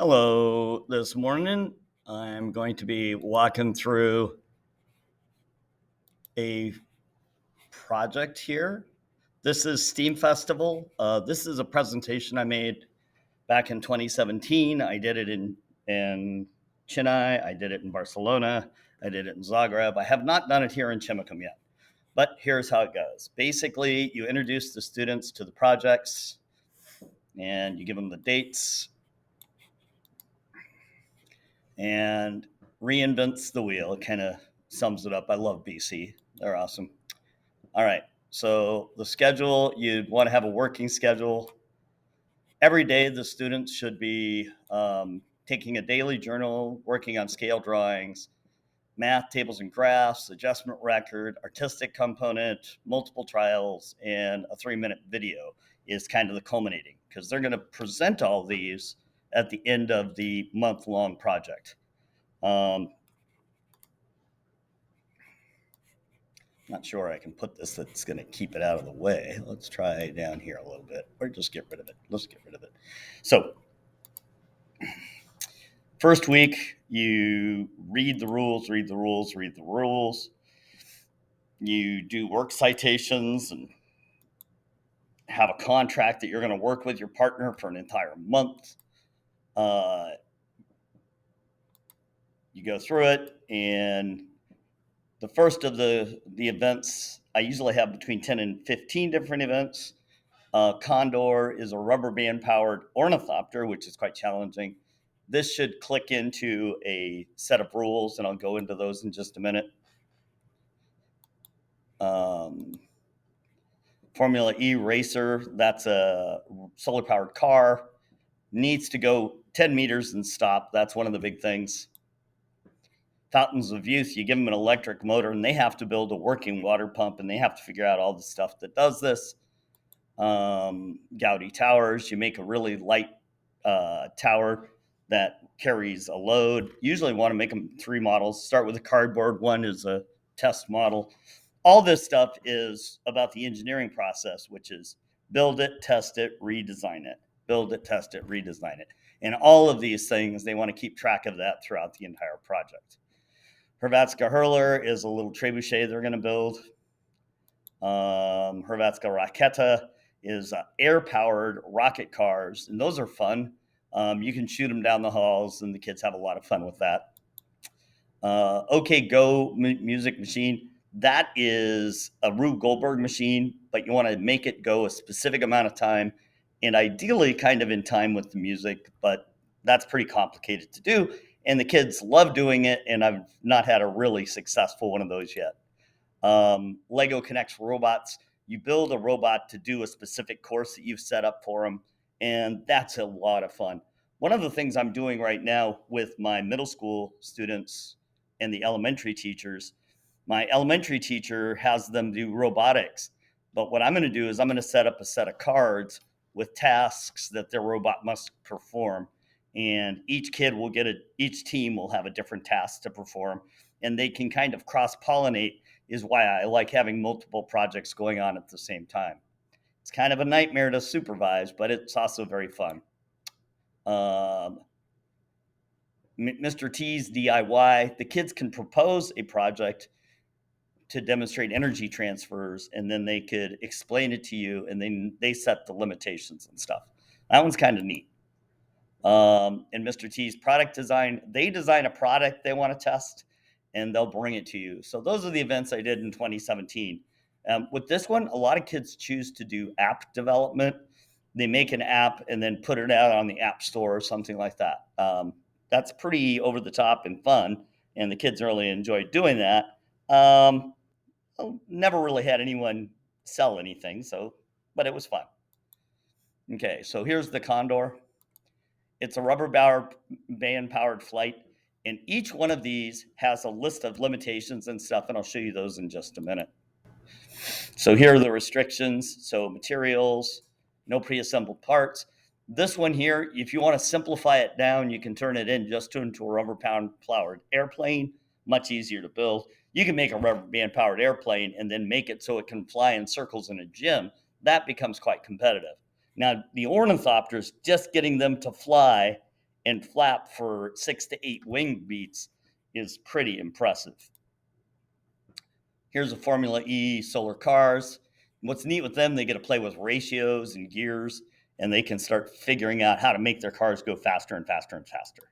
Hello, this morning I'm going to be walking through a project here. This is Steam Festival. This is a presentation I made back in 2017. I did it in Chennai, I did it in Barcelona, I did it in Zagreb. I have not done it here in Chimicum yet, but here's how it goes. Basically, you introduce the students to the projects and you give them the dates and reinvents the wheel. It kind of sums it up. I love BC. They're awesome. All right. So the schedule, you'd want to have a working schedule. Every day, the students should be taking a daily journal, working on scale drawings, math, tables and graphs, adjustment record, artistic component, multiple trials, and a 3-minute video is kind of the culminating, because they're going to present all these at the end of the month-long project. Not sure I can put this that's going to keep it out of the way. Let's try down here a little bit, or just get rid of it. Let's get rid of it. So, first week, you read the rules. You do work citations and have a contract that you're going to work with your partner for an entire month. You go through it, and the first of the events, I usually have between 10 and 15 different events. Condor is a rubber band powered ornithopter, which is quite challenging. This should click into a set of rules, and I'll go into those in just a minute. Formula E Racer, that's a solar powered car, needs to go 10 meters and stop. That's one of the big things. Fountains of Youth, you give them an electric motor and they have to build a working water pump, and they have to figure out all the stuff that does this. Gaudi Towers, you make a really light tower that carries a load. Usually want to make them 3 models. Start with a cardboard. One is a test model. All this stuff is about the engineering process, which is build it, test it, redesign it. Build it, test it, redesign it. And all of these things, they want to keep track of that throughout the entire project. Hrvatska Hurler is a little trebuchet they're going to build. Hrvatska Raketa is air-powered rocket cars, and those are fun. You can shoot them down the halls, and the kids have a lot of fun with that. OK Go music machine, that is a Rube Goldberg machine, but you want to make it go a specific amount of time, and ideally kind of in time with the music, but that's pretty complicated to do, and the kids love doing it, and I've not had a really successful one of those yet. Lego Connects Robots, you build a robot to do a specific course that you've set up for them, and that's a lot of fun. One of the things I'm doing right now with my middle school students and the elementary teachers, my elementary teacher has them do robotics, but what I'm going to do is I'm going to set up a set of cards with tasks that their robot must perform, and each team will have a different task to perform, and they can kind of cross-pollinate, is why I like having multiple projects going on at the same time. It's kind of a nightmare to supervise, but it's also very fun. Mr. T's DIY, the kids can propose a project to demonstrate energy transfers, and then they could explain it to you, and then they set the limitations and stuff. That one's kind of neat. And Mr. T's product design, they design a product they want to test, and they'll bring it to you. So those are the events I did in 2017. With this one, a lot of kids choose to do app development. They make an app and then put it out on the App Store or something like that. That's pretty over the top and fun, and the kids really enjoyed doing that. Never really had anyone sell anything, but it was fun. Okay, so here's the Condor. It's a rubber band powered flight, and each one of these has a list of limitations and stuff, and I'll show you those in just a minute. So here are the restrictions. So materials, no pre-assembled parts. This one here, if you want to simplify it down, you can turn it into a rubber band powered airplane. Much easier to build. You can make a rubber band powered airplane and then make it so it can fly in circles in a gym. That becomes quite competitive. Now, the ornithopters, just getting them to fly and flap for 6 to 8 wing beats is pretty impressive. Here's a Formula E solar cars. What's neat with them, they get to play with ratios and gears, and they can start figuring out how to make their cars go faster and faster and faster.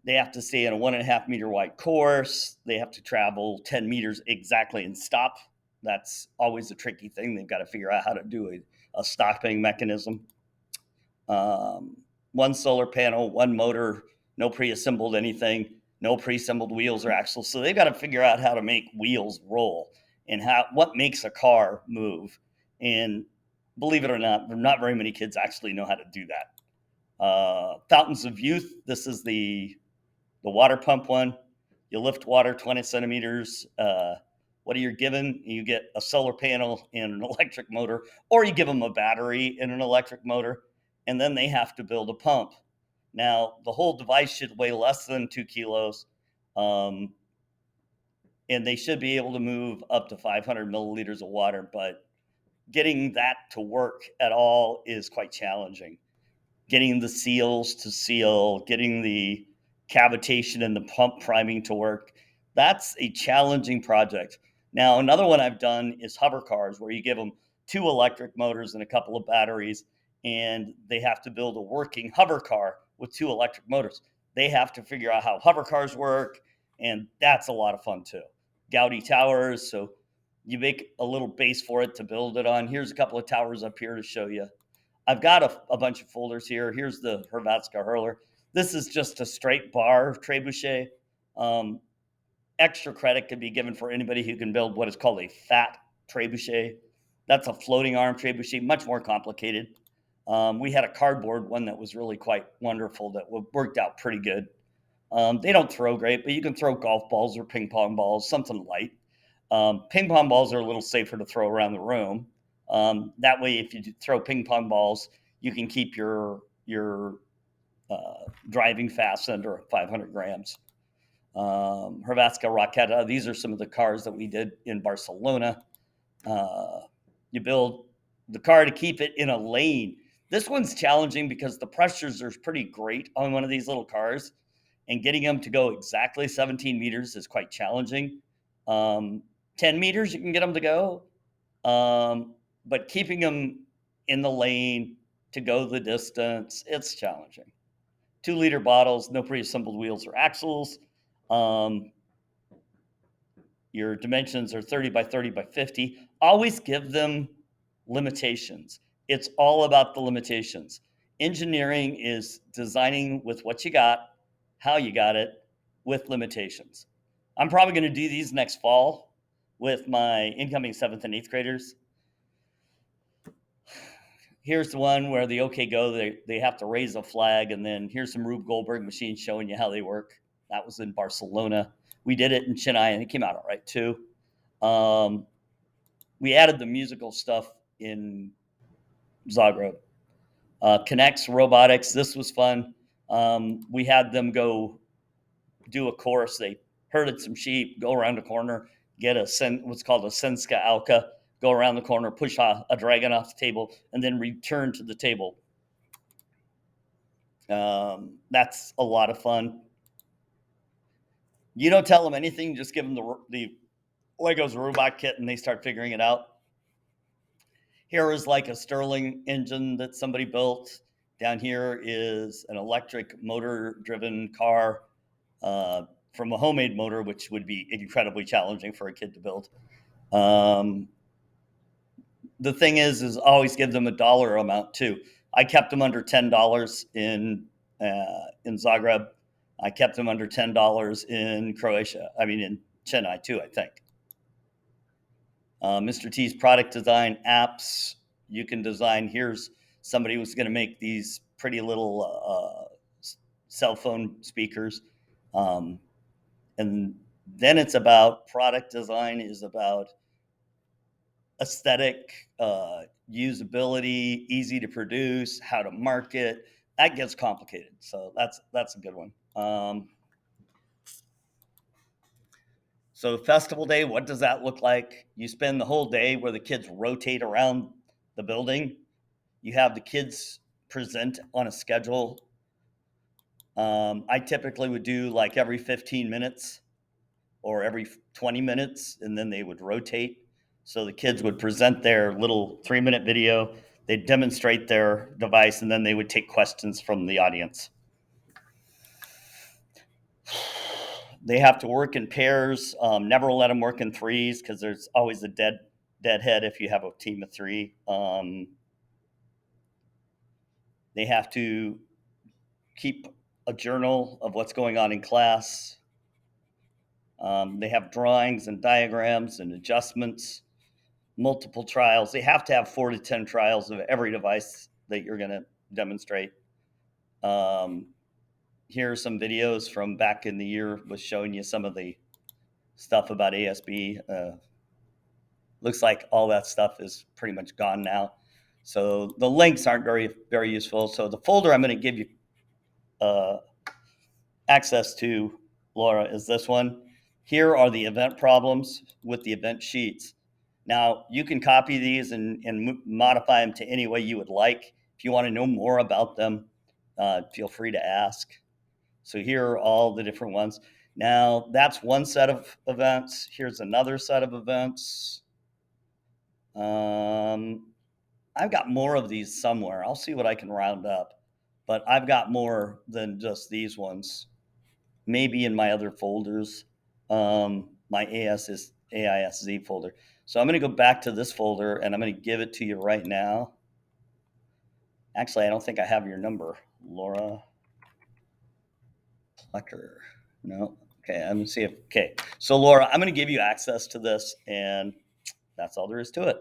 They have to stay in a 1.5 meter wide course. They have to travel 10 meters exactly and stop. That's always a tricky thing. They've got to figure out how to do a stopping mechanism. One solar panel, one motor, no pre-assembled anything, no pre-assembled wheels or axles. So they've got to figure out how to make wheels roll and what makes a car move. And believe it or not very many kids actually know how to do that. Fountains of Youth. This is the water pump one. You lift water 20 centimeters. What are you given? You get a solar panel and an electric motor, or you give them a battery and an electric motor, and then they have to build a pump. Now, the whole device should weigh less than 2 kilos, and they should be able to move up to 500 milliliters of water, but getting that to work at all is quite challenging. Getting the seals to seal, getting the cavitation and the pump priming to work, that's a challenging project. Now, another one I've done is hover cars, where you give them 2 electric motors and a couple of batteries, and they have to build a working hover car with 2 electric motors. They have to figure out how hover cars work, and that's a lot of fun too. Gaudy towers, so you make a little base for it to build it on. Here's a couple of towers up here to show you. I've got a bunch of folders here. Here's the Hrvatska hurler. This is just a straight bar trebuchet. Extra credit could be given for anybody who can build what is called a fat trebuchet. That's a floating arm trebuchet, much more complicated. We had a cardboard one that was really quite wonderful that worked out pretty good. They don't throw great, but you can throw golf balls or ping pong balls, something light. Ping pong balls are a little safer to throw around the room. That way, if you throw ping pong balls, you can keep your driving fast under 500 grams. Hrvatska Raketa, these are some of the cars that we did in Barcelona. You build the car to keep it in a lane. This one's challenging because the pressures are pretty great on one of these little cars, and getting them to go exactly 17 meters is quite challenging. 10 meters, you can get them to go. But keeping them in the lane to go the distance, it's challenging. 2-liter bottles, no pre-assembled wheels or axles. Your dimensions are 30 by 30 by 50. Always give them limitations. It's all about the limitations. Engineering is designing with what you got, how you got it, with limitations. I'm probably going to do these next fall with my incoming 7th and 8th graders. Here's the one where the OK Go, they have to raise a flag, and then here's some Rube Goldberg machines showing you how they work. That was in Barcelona. We did it in Chennai, and it came out all right too. We added the musical stuff in Zagreb. Connects Robotics, this was fun. We had them go do a course. They herded some sheep, go around a corner, get what's called a Senska Alka, go around the corner, push a dragon off the table, and then return to the table. That's a lot of fun. You don't tell them anything, just give them the Legos robot kit, and they start figuring it out. Here is like a Stirling engine that somebody built. Down here is an electric motor-driven car from a homemade motor, which would be incredibly challenging for a kid to build. The thing is always give them a dollar amount too. I kept them under $10 in Zagreb. I kept them under $10 in Croatia. I mean, in Chennai too, I think. Mr. T's product design apps. You can design. Here's somebody who's going to make these pretty little cell phone speakers. And then it's about product design is about aesthetic, usability, easy to produce, how to market. That gets complicated. So that's a good one. So festival day, what does that look like? You spend the whole day where the kids rotate around the building. You have the kids present on a schedule. I typically would do like every 15 minutes or every 20 minutes, and then they would rotate. So the kids would present their little 3-minute video, they'd demonstrate their device, and then they would take questions from the audience. They have to work in pairs. Never let them work in threes because there's always a deadhead if you have a team of three. They have to keep a journal of what's going on in class. They have drawings and diagrams and adjustments, multiple trials. They have to have 4 to 10 trials of every device that you're going to demonstrate. Here are some videos from back in the year, was showing you some of the stuff about ASB. Looks like all that stuff is pretty much gone now. So the links aren't very useful. So the folder I'm going to give you access to, Laura, is this one. Here are the event problems with the event sheets. Now, you can copy these and modify them to any way you would like. If you want to know more about them, feel free to ask. So here are all the different ones. Now, that's one set of events. Here's another set of events. I've got more of these somewhere. I'll see what I can round up. But I've got more than just these ones. Maybe in my other folders, my AISZ folder. So I'm going to go back to this folder and I'm going to give it to you right now. Actually, I don't think I have your number, Laura Plecker. No. Okay, I'm going to see if, okay. So Laura, I'm going to give you access to this and that's all there is to it.